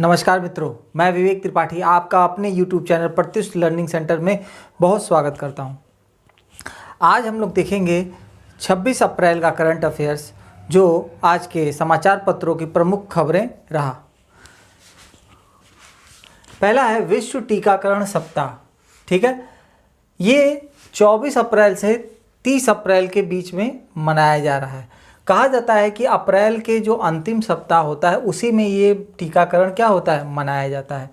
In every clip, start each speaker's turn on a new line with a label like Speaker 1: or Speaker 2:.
Speaker 1: नमस्कार मित्रों, मैं विवेक त्रिपाठी आपका अपने YouTube channel Pratyush learning centre में बहुत स्वागत करता हूं। आज हम लोग देखेंगे 26 अप्रैल का करंट अफेयर्स, जो आज के समाचार पत्रों की प्रमुख खबरें रहा। पहला है विश्व टीकाकरण सप्ताह। ठीक है, ये 24 अप्रैल से 30 अप्रैल के बीच में मनाया जा रहा है। कहा जाता है कि अप्रैल के जो अंतिम सप्ताह होता है उसी में ये टीकाकरण क्या होता है, मनाया जाता है।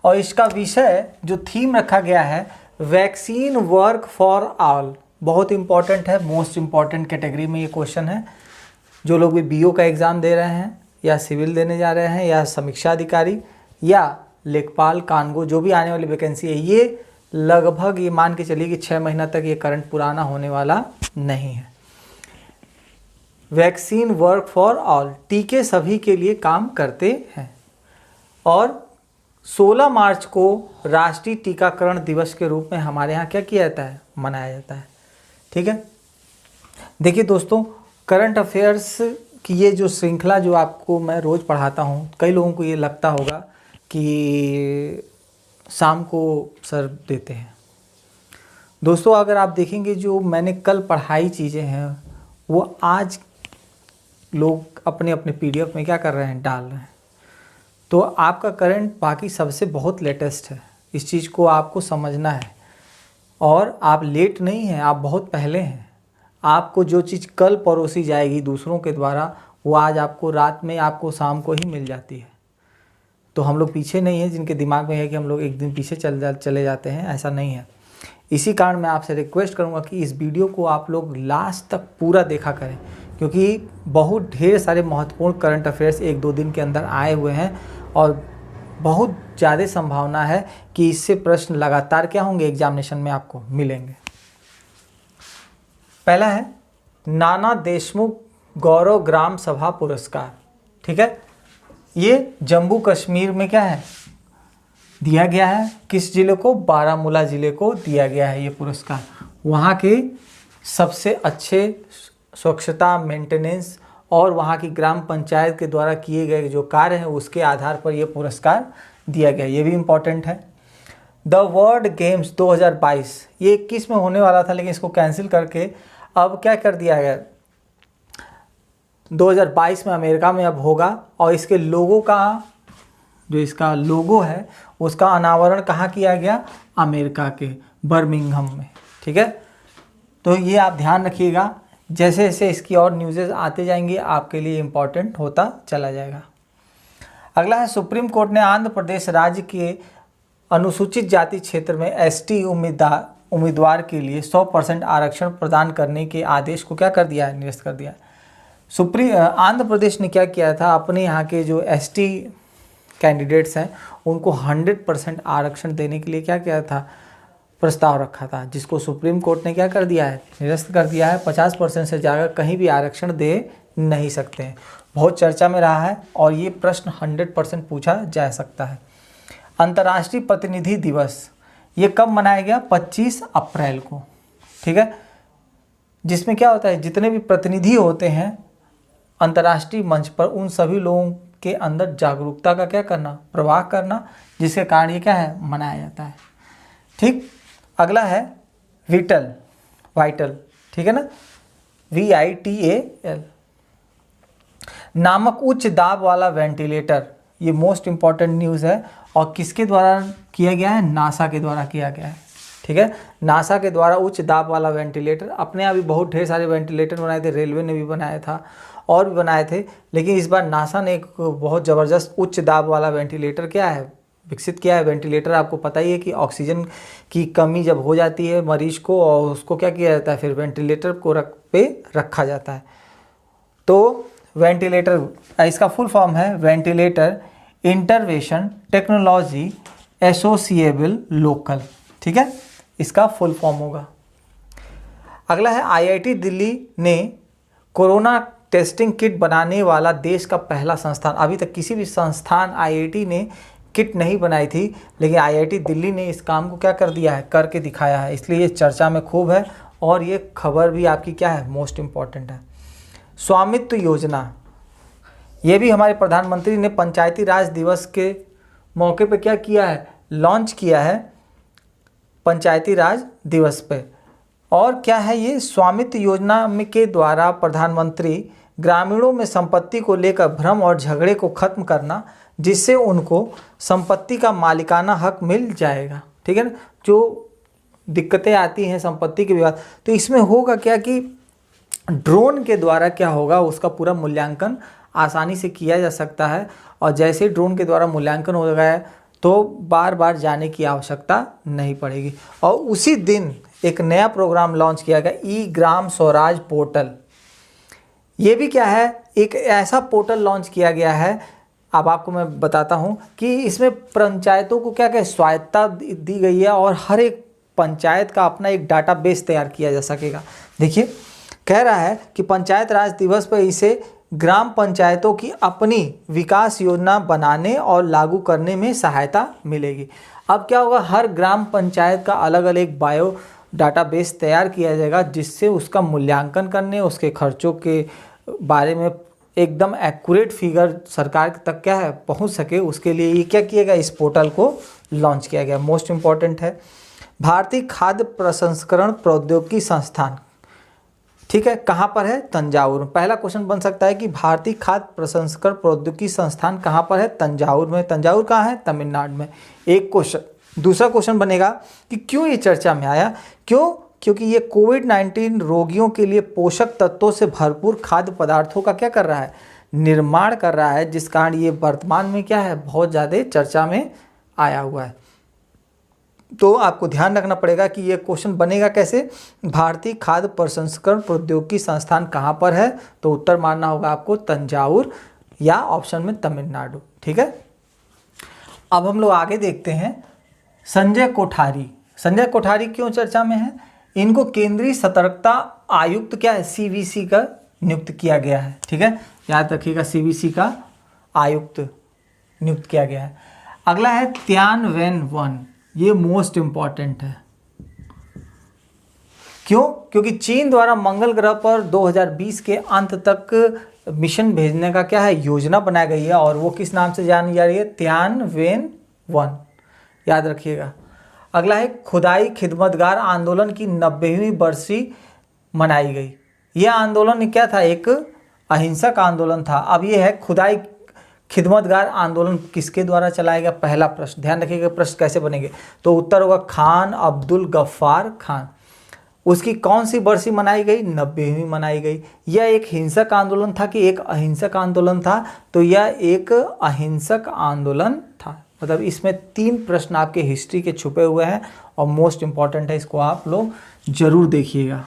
Speaker 1: और इसका विषय जो थीम रखा गया है, वैक्सीन वर्क फॉर ऑल। बहुत इंपॉर्टेंट है, मोस्ट इंपॉर्टेंट कैटेगरी में ये क्वेश्चन है। जो लोग भी बीओ का एग्ज़ाम दे रहे हैं या सिविल देने जा रहे हैं या समीक्षा अधिकारी या लेखपाल कानगो, जो भी आने वाली वैकेंसी है, ये लगभग ये मान के चलिए कि 6 महीना तक ये करंट पुराना होने वाला नहीं है। वैक्सीन वर्क फॉर ऑल, टीके सभी के लिए काम करते हैं। और 16 मार्च को राष्ट्रीय टीकाकरण दिवस के रूप में हमारे यहाँ क्या किया जाता है, मनाया जाता है। ठीक है, देखिए दोस्तों, करंट अफेयर्स की ये जो श्रृंखला जो आपको मैं रोज़ पढ़ाता हूँ, कई लोगों को ये लगता होगा कि शाम को सर देते हैं। दोस्तों, अगर आप देखेंगे जो मैंने कल पढ़ाई चीज़ें हैं वो आज लोग अपने अपने PDF में क्या कर रहे हैं, डाल रहे हैं। तो आपका करंट बाकी सबसे बहुत लेटेस्ट है। इस चीज़ को आपको समझना है और आप लेट नहीं हैं, आप बहुत पहले हैं। आपको जो चीज़ कल परोसी जाएगी दूसरों के द्वारा, वो आज आपको रात में, आपको शाम को ही मिल जाती है। तो हम लोग पीछे नहीं हैं जिनके दिमाग में है कि हम लोग एक दिन पीछे चले जाते हैं, ऐसा नहीं है। इसी कारण मैं आपसे रिक्वेस्ट करूंगा कि इस वीडियो को आप लोग लास्ट तक पूरा देखा करें, क्योंकि बहुत ढेर सारे महत्वपूर्ण करंट अफेयर्स 1-2 दिन के अंदर आए हुए हैं और बहुत ज़्यादा संभावना है कि इससे प्रश्न लगातार क्या होंगे, एग्जामिनेशन में आपको मिलेंगे। पहला है नाना देशमुख गौरव ग्राम सभा पुरस्कार। ठीक है, ये जम्मू कश्मीर में क्या है, दिया गया है। किस जिले को, बारामूला जिले को दिया गया है ये पुरस्कार। वहाँ के सबसे अच्छे स्वच्छता मेंटेनेंस और वहाँ की ग्राम पंचायत के द्वारा किए गए जो कार्य हैं उसके आधार पर ये पुरस्कार दिया गया। ये भी इम्पोर्टेंट है। द वर्ल्ड गेम्स 2022, ये 21 में होने वाला था लेकिन इसको कैंसिल करके अब क्या कर दिया गया, 2022 में अमेरिका में अब होगा। और इसके लोगों का, जो इसका लोगो है उसका अनावरण कहाँ किया गया, अमेरिका के बर्मिंघम में। ठीक है, तो ये आप ध्यान रखिएगा। जैसे जैसे इसकी और न्यूज़ेस आते जाएंगे आपके लिए इम्पॉर्टेंट होता चला जाएगा। अगला है सुप्रीम कोर्ट ने आंध्र प्रदेश राज्य के अनुसूचित जाति क्षेत्र में ST उम्मीदवार के लिए 100% आरक्षण प्रदान करने के आदेश को क्या कर दिया है, निरस्त कर दिया है। आंध्र प्रदेश ने क्या किया था, अपने यहाँ के जो ST कैंडिडेट्स हैं उनको 100% आरक्षण देने के लिए क्या किया था, प्रस्ताव रखा था, जिसको सुप्रीम कोर्ट ने क्या कर दिया है, निरस्त कर दिया है। 50% से ज़्यादा कहीं भी आरक्षण दे नहीं सकते हैं। बहुत चर्चा में रहा है और ये प्रश्न 100% पूछा जा सकता है। अंतर्राष्ट्रीय प्रतिनिधि दिवस, ये कब मनाया गया, 25 अप्रैल को। ठीक है, जिसमें क्या होता है, जितने भी प्रतिनिधि होते हैं अंतर्राष्ट्रीय मंच पर, उन सभी लोगों के अंदर जागरूकता का क्या करना, प्रवाह करना, जिसके कारण ये क्या है, मनाया जाता है। ठीक, अगला है वाइटल, ठीक है ना, VITAL नामक उच्च दाब वाला वेंटिलेटर। ये मोस्ट इंपॉर्टेंट न्यूज़ है और किसके द्वारा किया गया है, नासा के द्वारा किया गया है। ठीक है, नासा के द्वारा उच्च दाब वाला वेंटिलेटर। अपने यहाँ भी बहुत ढेर सारे वेंटिलेटर बनाए थे, रेलवे ने भी बनाया था और भी बनाए थे, लेकिन इस बार नासा ने एक बहुत ज़बरदस्त उच्च दाब वाला वेंटिलेटर क्या है, विकसित किया है। वेंटिलेटर आपको पता ही है कि ऑक्सीजन की कमी जब हो जाती है मरीज को, और उसको क्या किया जाता है, फिर वेंटिलेटर को रखा जाता है। तो वेंटिलेटर, इसका फुल फॉर्म है वेंटिलेटर इंटरवेंशन टेक्नोलॉजी एसोसिएबल लोकल। ठीक है, इसका फुल फॉर्म होगा। अगला है IIT दिल्ली ने कोरोना टेस्टिंग किट बनाने वाला देश का पहला संस्थान। अभी तक किसी भी संस्थान IIT ने किट नहीं बनाई थी, लेकिन IIT दिल्ली ने इस काम को क्या कर दिया है, करके दिखाया है। इसलिए ये चर्चा में खूब है और ये खबर भी आपकी क्या है, मोस्ट इम्पॉर्टेंट है। स्वामित्व योजना, ये भी हमारे प्रधानमंत्री ने पंचायती राज दिवस के मौके पे क्या किया है, लॉन्च किया है पंचायती राज दिवस पे। और क्या है ये, स्वामित्व योजना में के द्वारा प्रधानमंत्री ग्रामीणों में संपत्ति को लेकर भ्रम और झगड़े को खत्म करना, जिससे उनको संपत्ति का मालिकाना हक मिल जाएगा। ठीक है ना, जो दिक्कतें आती हैं संपत्ति के विवाद, तो इसमें होगा क्या कि ड्रोन के द्वारा क्या होगा, उसका पूरा मूल्यांकन आसानी से किया जा सकता है। और जैसे ही ड्रोन के द्वारा मूल्यांकन हो गया तो बार बार जाने की आवश्यकता नहीं पड़ेगी। और उसी दिन एक नया प्रोग्राम लॉन्च किया गया, ई ग्राम स्वराज पोर्टल। ये भी क्या है, एक ऐसा पोर्टल लॉन्च किया गया है, अब आपको मैं बताता हूँ कि इसमें पंचायतों को क्या क्या स्वायत्ता दी गई है और हर एक पंचायत का अपना एक डाटाबेस तैयार किया जा सकेगा। देखिए कह रहा है कि पंचायत राज दिवस पर इसे ग्राम पंचायतों की अपनी विकास योजना बनाने और लागू करने में सहायता मिलेगी। अब क्या होगा, हर ग्राम पंचायत का अलग अलग बायो डाटाबेस तैयार किया जाएगा, जिससे उसका मूल्यांकन करने, उसके खर्चों के बारे में एकदम एक्यूरेट फिगर सरकार तक क्या है पहुंच सके, उसके लिए ये क्या किया गया, इस पोर्टल को लॉन्च किया गया। मोस्ट इम्पॉर्टेंट है भारतीय खाद्य प्रसंस्करण प्रौद्योगिकी संस्थान। ठीक है, कहाँ पर है, तंजावुर। पहला क्वेश्चन बन सकता है कि भारतीय खाद्य प्रसंस्करण प्रौद्योगिकी संस्थान कहाँ पर है, तंजावुर में। तंजावुर कहाँ है, तमिलनाडु में। एक क्वेश्चन। दूसरा क्वेश्चन बनेगा कि क्यों ये चर्चा में आया, क्योंकि ये कोविड-19 रोगियों के लिए पोषक तत्वों से भरपूर खाद्य पदार्थों का क्या कर रहा है, निर्माण कर रहा है, जिस कारण ये वर्तमान में क्या है, बहुत ज़्यादा चर्चा में आया हुआ है। तो आपको ध्यान रखना पड़ेगा कि ये क्वेश्चन बनेगा कैसे, भारतीय खाद्य प्रसंस्करण प्रौद्योगिकी संस्थान कहाँ पर है, तो उत्तर मानना होगा आपको तंजावुर या ऑप्शन में तमिलनाडु। ठीक है, अब हम लोग आगे देखते हैं संजय कोठारी। संजय कोठारी क्यों चर्चा में है, इनको केंद्रीय सतर्कता आयुक्त क्या है, सीवीसी का नियुक्त किया गया है। ठीक है, याद रखिएगा सीवीसी का आयुक्त नियुक्त किया गया है। अगला है तियानवेन-1, ये मोस्ट इम्पॉर्टेंट है। क्यों, क्योंकि चीन द्वारा मंगल ग्रह पर 2020 के अंत तक मिशन भेजने का क्या है, योजना बनाई गई है, और वो किस नाम से जानी जा रही है, तियानवेन-1, याद रखिएगा। अगला है खुदाई खिदमतगार आंदोलन की 90वीं बरसी मनाई गई। यह आंदोलन क्या था, एक अहिंसक आंदोलन था। अब ये है खुदाई खिदमतगार आंदोलन किसके द्वारा चलाया गया, पहला प्रश्न। ध्यान रखिएगा प्रश्न कैसे बनेंगे, तो उत्तर होगा खान अब्दुल गफ्फार खान। उसकी कौन सी बरसी मनाई गई, 90वीं मनाई गई। यह एक हिंसक आंदोलन था कि एक अहिंसक आंदोलन था, तो यह एक अहिंसक आंदोलन था। मतलब इसमें 3 प्रश्न आपके हिस्ट्री के छुपे हुए हैं और मोस्ट इम्पॉर्टेंट है, इसको आप लोग जरूर देखिएगा।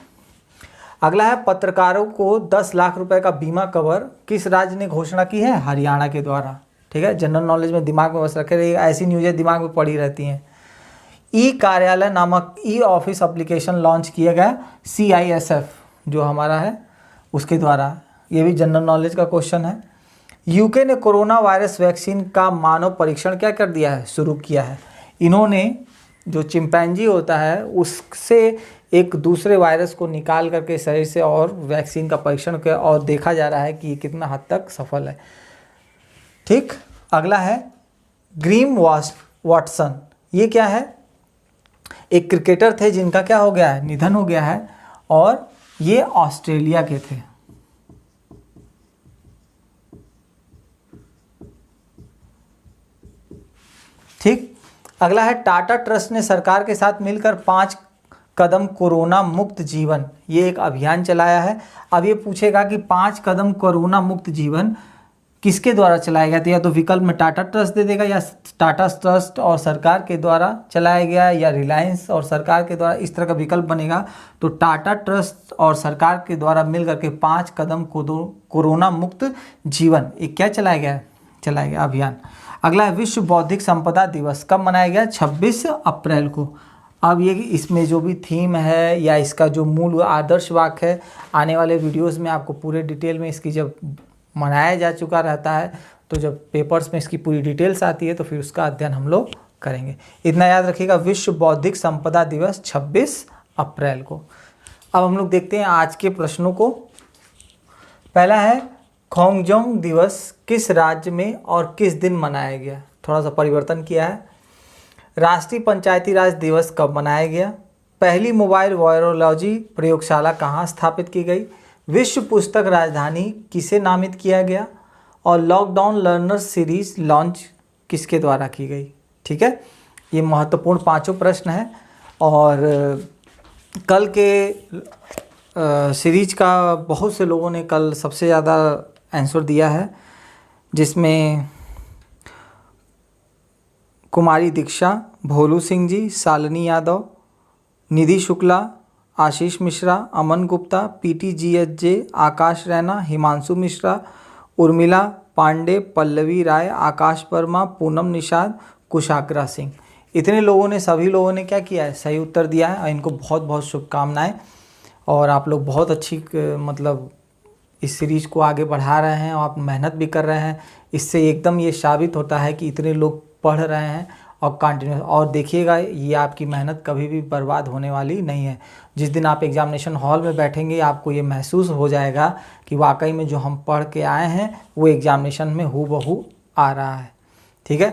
Speaker 1: अगला है पत्रकारों को 10 लाख रुपए का बीमा कवर किस राज्य ने घोषणा की है, हरियाणा के द्वारा। ठीक है, जनरल नॉलेज में दिमाग में बस रखे रहिएगा, ऐसी न्यूज़ें दिमाग में पड़ी रहती हैं। ई कार्यालय नामक ई ऑफिस एप्लीकेशन लॉन्च किया गया CISF जो हमारा है उसके द्वारा। ये भी जनरल नॉलेज का क्वेश्चन है। यूके ने कोरोना वायरस वैक्सीन का मानव परीक्षण क्या कर दिया है, शुरू किया है। इन्होंने जो चिंपैंजी होता है उससे एक दूसरे वायरस को निकाल करके शरीर से और वैक्सीन का परीक्षण किया और देखा जा रहा है कि कितना हद तक सफल है। ठीक, अगला है ग्रीम वाटसन। ये क्या है, एक क्रिकेटर थे जिनका क्या हो गया है, निधन हो गया है, और ये ऑस्ट्रेलिया के थे। ठीक, अगला है टाटा ट्रस्ट ने सरकार के साथ मिलकर 5 कदम कोरोना मुक्त जीवन, ये एक अभियान चलाया है। अब ये पूछेगा कि 5 कदम कोरोना मुक्त जीवन किसके द्वारा चलाया गया था, या तो विकल्प में टाटा ट्रस्ट दे देगा, या टाटा ट्रस्ट और सरकार के द्वारा चलाया गया, या रिलायंस और सरकार के द्वारा, इस तरह का विकल्प बनेगा। तो टाटा ट्रस्ट और सरकार के द्वारा मिल करके 5 कदम कोरोना मुक्त जीवन एक क्या चलाया गया अभियान। अगला है विश्व बौद्धिक संपदा दिवस कब मनाया गया, 26 अप्रैल को। अब ये इसमें जो भी थीम है या इसका जो मूल आदर्श वाक्य है, आने वाले वीडियोस में आपको पूरे डिटेल में इसकी जब मनाया जा चुका रहता है, तो जब पेपर्स में इसकी पूरी डिटेल्स आती है तो फिर उसका अध्ययन हम लोग करेंगे। इतना याद रखिएगा, विश्व बौद्धिक संपदा दिवस 26 अप्रैल को। अब हम लोग देखते हैं आज के प्रश्नों को। पहला है खोंगजोंग दिवस किस राज्य में और किस दिन मनाया गया? थोड़ा सा परिवर्तन किया है। राष्ट्रीय पंचायती राज दिवस कब मनाया गया? पहली मोबाइल वायरोलॉजी प्रयोगशाला कहाँ स्थापित की गई? विश्व पुस्तक राजधानी किसे नामित किया गया? और लॉकडाउन लर्नर्स सीरीज लॉन्च किसके द्वारा की गई? ठीक है, ये महत्वपूर्ण 5 प्रश्न हैं। और कल के सीरीज का बहुत से लोगों ने कल सबसे ज़्यादा आंसर दिया है, जिसमें कुमारी दीक्षा, भोलू सिंह जी, शालिनी यादव, निधि शुक्ला, आशीष मिश्रा, अमन गुप्ता, PTGHJ, आकाश रैना, हिमांशु मिश्रा, उर्मिला पांडे, पल्लवी राय, आकाश वर्मा, पूनम निषाद, कुशाग्रा सिंह, इतने लोगों ने, सभी लोगों ने क्या किया है? सही उत्तर दिया है। और इनको बहुत बहुत शुभकामनाएं। और आप लोग बहुत अच्छी मतलब इस सीरीज़ को आगे बढ़ा रहे हैं और आप मेहनत भी कर रहे हैं। इससे एकदम ये साबित होता है कि इतने लोग पढ़ रहे हैं और कंटिन्यूस। और देखिएगा, ये आपकी मेहनत कभी भी बर्बाद होने वाली नहीं है। जिस दिन आप एग्जामिनेशन हॉल में बैठेंगे आपको ये महसूस हो जाएगा कि वाकई में जो हम पढ़ के आए हैं वो एग्जामिनेशन में हूबहू आ रहा है। ठीक है,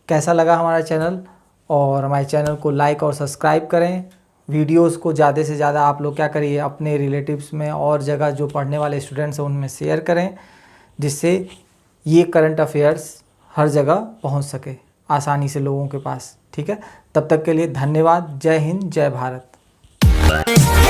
Speaker 1: कैसा लगा हमारा चैनल? और हमारे चैनल को लाइक और सब्सक्राइब करें। वीडियोस को ज़्यादा से ज़्यादा आप लोग क्या करिए, अपने रिलेटिव्स में और जगह जो पढ़ने वाले स्टूडेंट्स हैं उनमें शेयर करें, जिससे ये करंट अफेयर्स हर जगह पहुंच सके आसानी से लोगों के पास। ठीक है, तब तक के लिए धन्यवाद। जय हिंद, जय भारत।